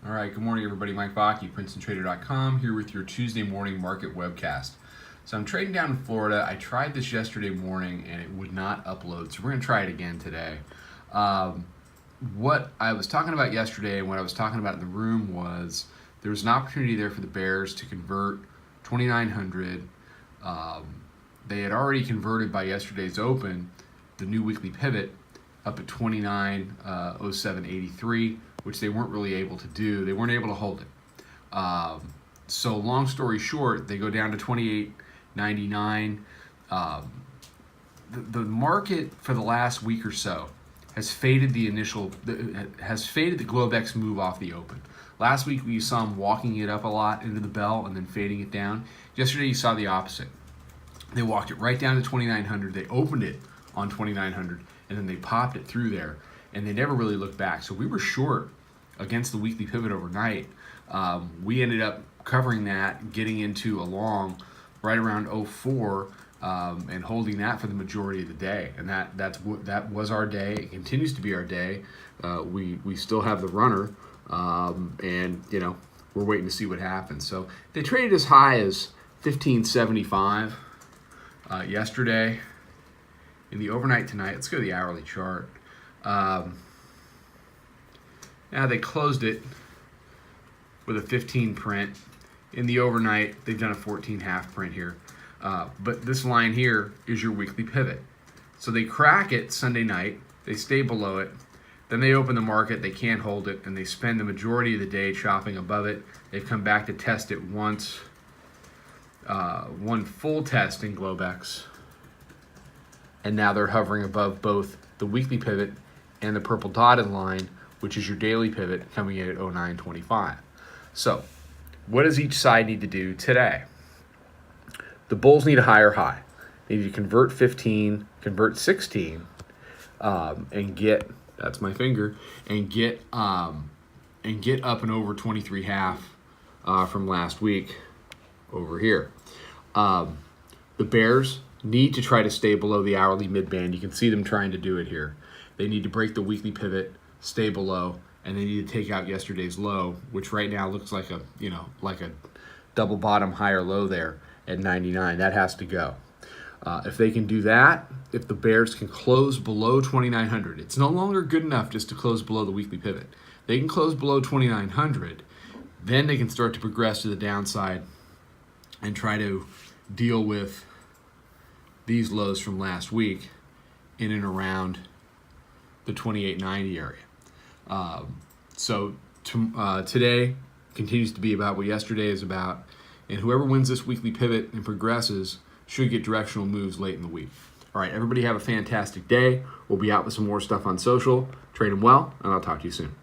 All right, good morning, everybody. Mike Vacchi, Princetontrader.com, here with your Tuesday morning market webcast. So I'm trading down in Florida. I tried this yesterday morning and it would not upload, so we're going to try it again today. What I was talking about yesterday and what I was talking about in the room was there was an opportunity there for the bears to convert 2,900. They had already converted by yesterday's open the new weekly pivot up at 2907.83, which they weren't really able to do. They weren't able to hold it. So long story short, they go down to 28.99. The market for the last week or so has faded the Globex move off the open. Last week we saw them walking it up a lot into the bell and then fading it down. Yesterday you saw the opposite. They walked it right down to 2,900. They opened it on 2,900 and then they popped it through there and they never really looked back. So we were short against the weekly pivot overnight. We ended up covering that, getting into a long right around 04 and holding that for the majority of the day. And that was our day. It continues to be our day. We still have the runner, and we're waiting to see what happens. So they traded as high as 1575 yesterday. In the overnight tonight, let's go to the hourly chart. Now they closed it with a 15 print. In the overnight, they've done a 14 half print here. But this line here is your weekly pivot. So they crack it Sunday night, they stay below it, then they open the market, they can't hold it, and they spend the majority of the day chopping above it. They've come back to test it once, one full test in Globex, and now they're hovering above both the weekly pivot and the purple dotted line, which is your daily pivot, coming in at 0925. So what does each side need to do today? The bulls need a higher high. They need to convert 15, convert 16, and get, that's my finger, and get up and over 23 half from last week over here. The bears need to try to stay below the hourly mid-band. You can see them trying to do it here. They need to break the weekly pivot, stay below, and they need to take out yesterday's low, which right now looks like a double bottom higher low there at 99. That has to go. If they can do that, if the bears can close below 2,900, it's no longer good enough just to close below the weekly pivot. They can close below 2,900, then they can start to progress to the downside and try to deal with these lows from last week in and around the 28.90 area. Today continues to be about what yesterday is about, and whoever wins this weekly pivot and progresses should get directional moves late in the week. All right, everybody have a fantastic day. We'll be out with some more stuff on social. Trade them well, and I'll talk to you soon.